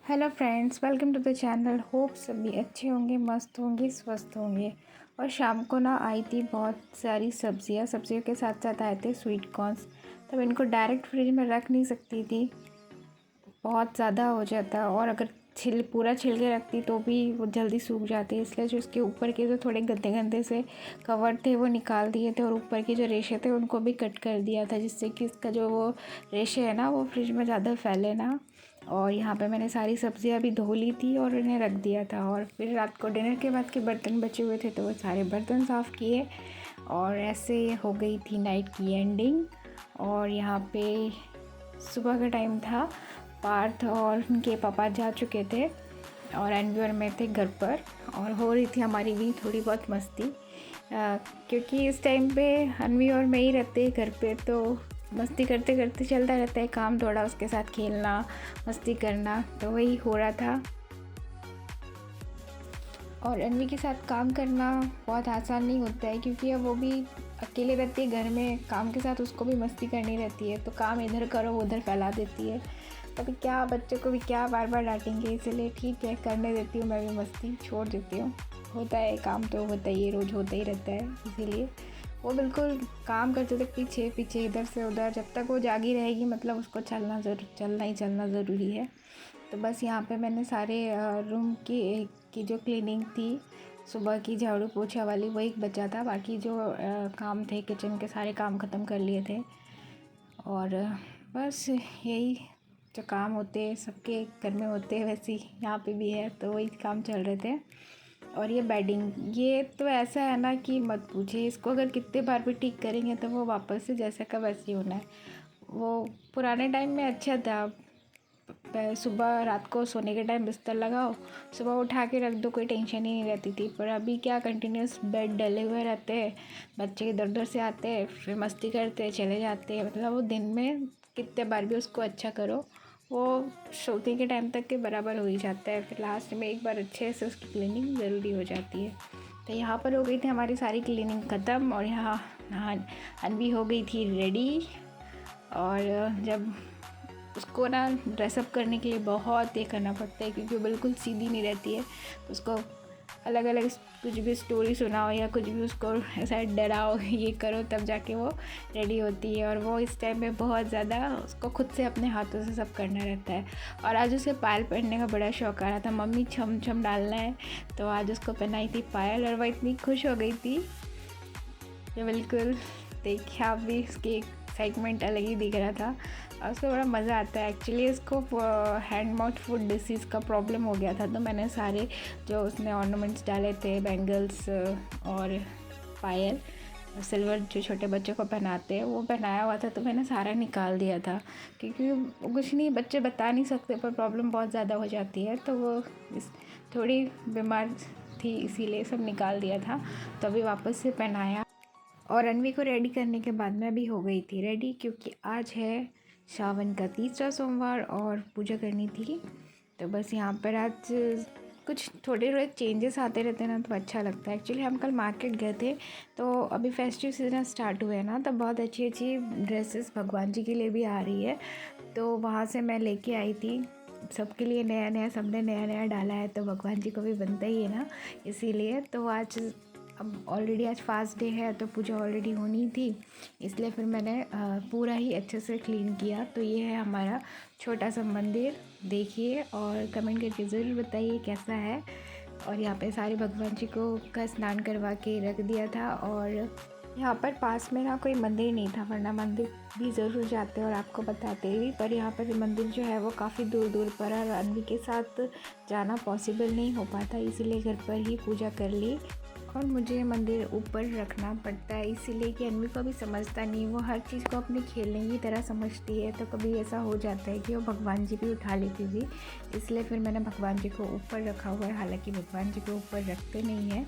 Hello friends, welcome to the channel. Hope सभी अच्छे होंगे, मस्त होंगे, स्वस्थ होंगे। और शाम को ना आई थी बहुत सारी सब्जियों के साथ साथ आए थे स्वीट कॉर्न्स। तब इनको डायरेक्ट फ्रिज में रख नहीं सकती थी, बहुत ज़्यादा हो जाता। और अगर पूरा छिल के रखती तो भी वो जल्दी सूख जाते, इसलिए जो इसके ऊपर के जो थोड़े गंदे गंदे से कवर थे वो निकाल दिए थे और ऊपर के जो रेशे थे उनको भी कट कर दिया था, जिससे कि इसका जो वो रेशे है ना वो फ्रिज में ज़्यादा फैले ना। और यहाँ पे मैंने सारी सब्जियाँ भी धो ली थी और इन्हें रख दिया था। और फिर रात को डिनर के बाद के बर्तन बचे हुए थे तो वो सारे बर्तन साफ़ किए और ऐसे हो गई थी नाइट की एंडिंग। और यहाँ पे सुबह का टाइम था, पार्थ और उनके पापा जा चुके थे और एनवी और मैं थे घर पर, और हो रही थी हमारी भी थोड़ी बहुत मस्ती। क्योंकि इस टाइम पे अनवी और मैं ही रहते हैं घर पे, तो मस्ती करते करते चलता रहता है काम, थोड़ा उसके साथ खेलना, मस्ती करना, तो वही हो रहा था। और अनवी के साथ काम करना बहुत आसान नहीं होता है, क्योंकि अब वो भी अकेले रहती है घर में, काम के साथ उसको भी मस्ती करनी रहती है, तो काम इधर करो उधर फैला देती है। कभी क्या बच्चों को भी क्या बार बार डांटेंगे, इसलिए ठीक है करने देती हूँ, मैं भी मस्ती छोड़ देती हूँ। होता है काम तो होता ही है, रोज़ होता ही रहता है, इसीलिए वो बिल्कुल काम करते तक पीछे पीछे इधर से उधर, जब तक वो जागी रहेगी मतलब उसको चलना ज़रूरी है। तो बस यहाँ पे मैंने सारे रूम की जो क्लीनिंग थी, सुबह की झाड़ू पोछा वाली वो एक बचा था, बाकी जो काम थे किचन के सारे काम ख़त्म कर लिए थे। और बस यही जो काम होते हैं सबके घर में होते हैं, वैसे ही यहाँ पे भी है, तो वही काम चल रहे थे। और ये बेडिंग, ये तो ऐसा है ना कि मत पूछिए, इसको अगर कितने बार भी ठीक करेंगे तो वो वापस से जैसा का वैसे ही होना है। वो पुराने टाइम में अच्छा था, सुबह रात को सोने के टाइम बिस्तर लगाओ, सुबह उठा के रख दो, कोई टेंशन ही नहीं रहती थी। पर अभी क्या कंटिन्यूस बेड डले हुए रहते हैं, बच्चे इधर उधर से आते हैं, फिर मस्ती करते चले जाते हैं, मतलब वो दिन में कितने बार भी उसको अच्छा करो वो सोने के टाइम तक के बराबर हो ही जाता है। फिर लास्ट में एक बार अच्छे से उसकी क्लीनिंग ज़रूरी हो जाती है। तो यहाँ पर हो गई थी हमारी सारी क्लीनिंग ख़त्म, और यहाँ अनवी हो गई थी रेडी। और जब उसको ना ड्रेसअप करने के लिए बहुत ये करना पड़ता है, क्योंकि वो बिल्कुल सीधी नहीं रहती है, तो उसको अलग अलग कुछ भी स्टोरी सुनाओ या कुछ भी उसको ऐसा डराओ ये करो तब जाके वो रेडी होती है। और वो इस टाइम में बहुत ज़्यादा उसको खुद से अपने हाथों से सब करना रहता है। और आज उसे पायल पहनने का बड़ा शौक आ रहा था, मम्मी छम छम डालना है, तो आज उसको पहनाई थी पायल, और वह इतनी खुश हो गई थी कि बिल्कुल देखिए आप भी उसकी एक्साइटमेंट अलग ही दिख रहा था। और उसको बड़ा मज़ा आता है। एक्चुअली इसको हैंड माउथ फुट डिसीज़ का प्रॉब्लम हो गया था, तो मैंने सारे जो उसने ऑर्नामेंट्स डाले थे, बैंगल्स और पायल, सिल्वर जो छोटे बच्चों को पहनाते हैं वो पहनाया हुआ था, तो मैंने सारा निकाल दिया था, क्योंकि कुछ नहीं, बच्चे बता नहीं सकते पर प्रॉब्लम बहुत ज़्यादा हो जाती है, तो वो थोड़ी बीमार थी इसीलिए सब निकाल दिया था। तो अभी वापस से पहनाया, और अनवी को रेडी करने के बाद मैं भी हो गई थी रेडी, क्योंकि आज है सावन का तीसरा सोमवार और पूजा करनी थी। तो बस यहाँ पर आज कुछ थोड़े थोड़े चेंजेस आते रहते हैं ना, तो अच्छा लगता है। एक्चुअली हम कल मार्केट गए थे, तो अभी फेस्टिव सीजन स्टार्ट हुए हैं ना, तो बहुत अच्छी अच्छी ड्रेसेस भगवान जी के लिए भी आ रही है, तो वहाँ से मैं लेके आई थी। सबके लिए नया नया, सबने नया नया डाला है, तो भगवान जी को भी बनता ही है ना, इसीलिए। तो आज अब ऑलरेडी आज फास्ट डे है, तो पूजा ऑलरेडी होनी थी, इसलिए फिर मैंने पूरा ही अच्छे से क्लीन किया। तो ये है हमारा छोटा सा मंदिर, देखिए और कमेंट करके ज़रूर बताइए कैसा है। और यहाँ पे सारे भगवान जी को का स्नान करवा के रख दिया था। और यहाँ पर पास में ना कोई मंदिर नहीं था, वरना मंदिर भी ज़रूर जाते और आपको बताते ही, पर यहाँ पर मंदिर जो है वो काफ़ी दूर दूर पर है, और अनवी के साथ जाना पॉसिबल नहीं हो पाता, इसीलिए घर पर ही पूजा कर ली। और मुझे मंदिर ऊपर रखना पड़ता है, इसीलिए कि अनवी को भी समझता नहीं, वो हर चीज़ को अपने खेलने की तरह समझती है, तो कभी ऐसा हो जाता है कि वो भगवान जी भी उठा लेती थी, इसलिए फिर मैंने भगवान जी को ऊपर रखा हुआ है। हालांकि भगवान जी को ऊपर रखते नहीं हैं,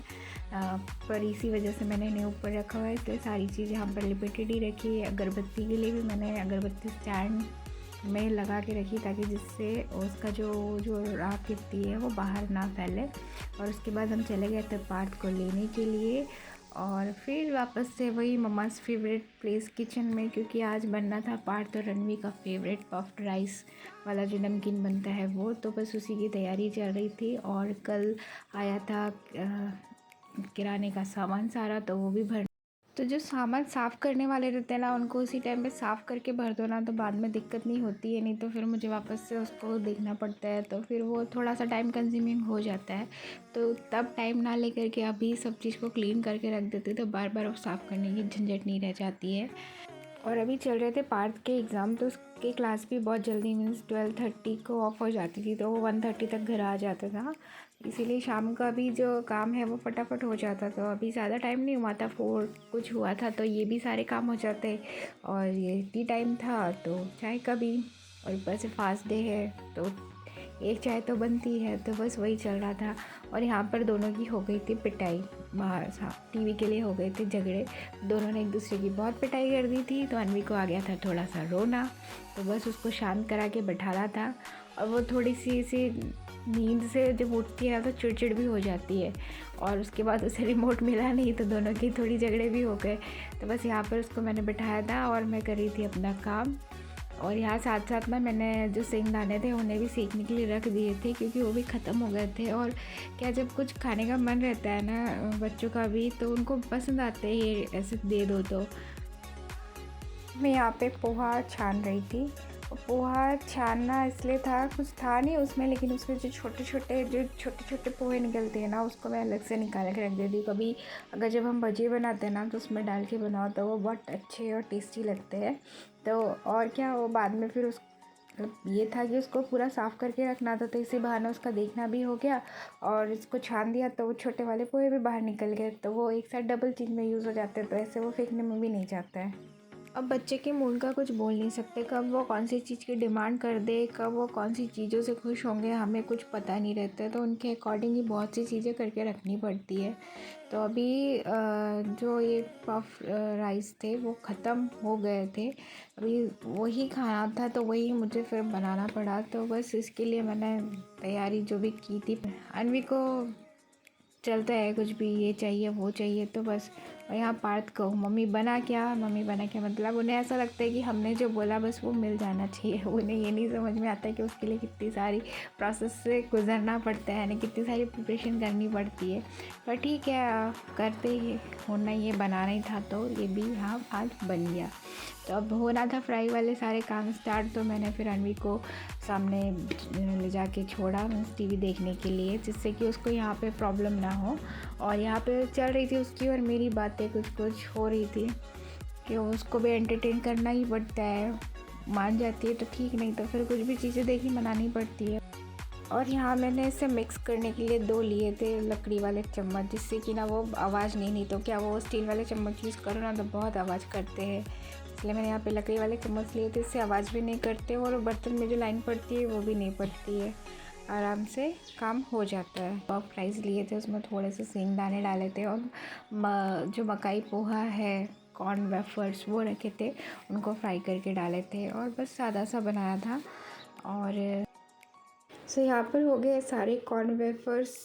पर इसी वजह से मैंने इन्हें ऊपर रखा हुआ है। तो सारी चीज़ यहाँ पर लिमिटेड ही रखी है। अगरबत्ती के लिए भी मैंने अगरबत्ती स्टैंड में लगा के रखी, ताकि जिससे उसका जो राख गिरती है वो बाहर ना फैले। और उसके बाद हम चले गए थे पार्थ को लेने के लिए, और फिर वापस से वही मम्माज़ फेवरेट प्लेस किचन में, क्योंकि आज बनना था पार्थ और रणवी का फेवरेट पफ्ड राइस वाला जो नमकीन बनता है वो, तो बस उसी की तैयारी चल रही थी। और कल आया था किराने का सामान सारा, तो वो भी भर, तो जो सामान साफ़ करने वाले रहते हैं ना उनको उसी टाइम पे साफ़ करके भर दो ना, तो बाद में दिक्कत नहीं होती है। नहीं तो फिर मुझे वापस से उसको देखना पड़ता है, तो फिर वो थोड़ा सा टाइम कंज्यूमिंग हो जाता है। तो तब टाइम ना लेकर के अभी सब चीज़ को क्लीन करके रख देते, तो बार बार साफ़ करने की झंझट नहीं रह जाती है। और अभी चल रहे थे पार्थ के एग्ज़ाम, तो उसकी क्लास भी बहुत जल्दी मीन्स 12:30 को ऑफ हो जाती थी, तो वो 1:30 तक घर आ जाता था। इसीलिए शाम का भी जो काम है वो फटाफट हो जाता। तो अभी ज़्यादा टाइम नहीं हुआ था, 4 कुछ हुआ था, तो ये भी सारे काम हो जाते। और ये टी टाइम था तो चाय का भी, और ऊपर से फास्ट डे है तो एक चाय तो बनती है, तो बस वही चल रहा था। और यहाँ पर दोनों की हो गई थी पिटाई, बाहर टीवी के लिए हो गए थे झगड़े। दोनों ने एक दूसरे की बहुत पिटाई कर दी थी, तो अनवी को आ गया था थोड़ा सा रोना, तो बस उसको शांत करा के बैठाना था। और वो थोड़ी सी नींद से जब उठती है ना तो चिड़चिड़ भी हो जाती है, और उसके बाद उसे रिमोट मिला नहीं, तो दोनों की थोड़ी झगड़े भी हो गए। तो बस यहाँ पर उसको मैंने बैठाया था और मैं कर रही थी अपना काम। और यहाँ साथ साथ में मैंने जो सिंगदाने थे उन्हें भी सेकने के लिए रख दिए थे, क्योंकि वो भी ख़त्म हो गए थे। और क्या जब कुछ खाने का मन रहता है ना बच्चों का भी, तो उनको पसंद आते हैं ये ऐसे दे दो। तो मैं यहाँ पे पोहा छान रही थी। पोहा छानना इसलिए था, कुछ था नहीं उसमें, लेकिन उसमें जो छोटे छोटे पोहे निकलते हैं ना, उसको मैं अलग से निकाल के रख देती हूँ। कभी अगर जब हम भजिए बनाते हैं ना तो उसमें डाल के बनाओ तो वो बहुत अच्छे और टेस्टी लगते हैं। तो और क्या, वो बाद में फिर ये था कि उसको पूरा साफ़ करके रखना था, तो इसी बहाने उसका देखना भी हो गया। और इसको छान दिया तो वो छोटे वाले पोहे भी बाहर निकल गए, तो वो एक साथ डबल चीज़ में यूज़ हो जाते हैं, तो ऐसे वो फेंकने में भी नहीं जाता है। अब बच्चे के मूड का कुछ बोल नहीं सकते, कब वो कौन सी चीज़ की डिमांड कर दे, कब वो कौन सी चीज़ों से खुश होंगे, हमें कुछ पता नहीं रहता है। तो उनके अकॉर्डिंग ही बहुत सी चीज़ें करके रखनी पड़ती है। तो अभी जो ये पफ राइस थे वो ख़त्म हो गए थे, अभी वही खाना था, तो वही मुझे फिर बनाना पड़ा। तो बस इसके लिए मैंने तैयारी जो भी की थी। अनवी को चलता है कुछ भी ये चाहिए वो चाहिए, तो बस। और यहाँ पार्थ को मम्मी बना क्या, मम्मी बना क्या, मतलब उन्हें ऐसा लगता है कि हमने जो बोला बस वो मिल जाना चाहिए। उन्हें ये नहीं समझ में आता है कि उसके लिए कितनी सारी प्रोसेस से गुजरना पड़ता है, यानी कितनी सारी प्रिपरेशन करनी पड़ती है। पर ठीक है, करते ही होना, ये बनाना ही था, तो ये भी हाँ आज बन गया। तो अब होना था फ्राई वाले सारे काम स्टार्ट, तो मैंने फिर अनवी को सामने ले जाके छोड़ा मीन्स टीवी देखने के लिए, जिससे कि उसको यहाँ पे प्रॉब्लम ना हो। और यहाँ पे चल रही थी उसकी और मेरी बातें कुछ हो रही थी, कि उसको भी एंटरटेन करना ही पड़ता है। मान जाती है तो ठीक, नहीं तो फिर कुछ भी चीज़ें देखी मनानी पड़ती है। और यहाँ मैंने इसे मिक्स करने के लिए 2 लिए थे लकड़ी वाले चम्मच, जिससे कि ना वो आवाज़ नहीं तो क्या वो स्टील वाले चम्मच यूज़ करो ना तो बहुत आवाज़ करते हैं, इसलिए मैंने यहाँ पे लकड़ी वाले चम्मच लिए थे। इससे आवाज़ भी नहीं करते और बर्तन में जो लाइन पड़ती है वो भी नहीं पड़ती है, आराम से काम हो जाता है। पफ राइस लिए थे, उसमें थोड़े से सिंगदाने डाले थे, और जो मकाई पोहा है, कॉर्न वेफर्स वो रखे थे, उनको फ्राई करके डाले थे, और बस सादा सा बनाया था। और सो यहाँ पर हो गए सारे कॉर्न वेफर्स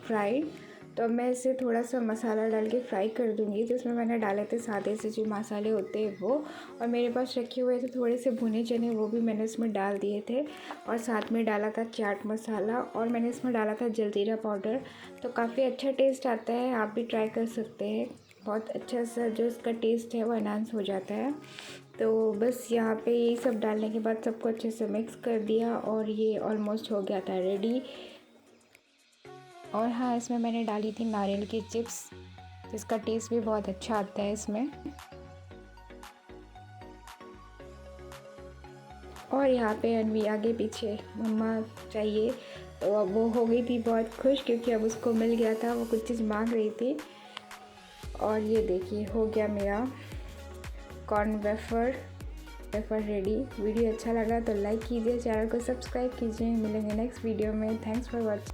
फ्राइड। तो अब मैं इसे थोड़ा सा मसाला डाल के फ्राई कर दूँगी। तो इसमें मैंने डाले थे सादे से जो मसाले होते हैं वो, और मेरे पास रखे हुए थे थोड़े से भुने चने, वो भी मैंने इसमें डाल दिए थे। और साथ में डाला था चाट मसाला, और मैंने इसमें डाला था जलजीरा पाउडर। तो काफ़ी अच्छा टेस्ट आता है, आप भी ट्राई कर सकते हैं। बहुत अच्छा सा जो इसका टेस्ट है वो एनहांस हो जाता है। तो बस यहाँ पे यही सब डालने के बाद सबको अच्छे से मिक्स कर दिया, और ये ऑलमोस्ट हो गया था रेडी। और हाँ, इसमें मैंने डाली थी नारियल की चिप्स, जिसका टेस्ट भी बहुत अच्छा आता है इसमें। और यहाँ पे अनवी आगे पीछे मम्मा चाहिए, तो अब वो हो गई थी बहुत खुश, क्योंकि अब उसको मिल गया था, वो कुछ चीज़ मांग रही थी। और ये देखिए हो गया मेरा कॉर्न वेफर रेडी। वीडियो अच्छा लगा तो लाइक कीजिए, चैनल को सब्सक्राइब कीजिए। मिलेंगे नेक्स्ट वीडियो में। Thanks for watching.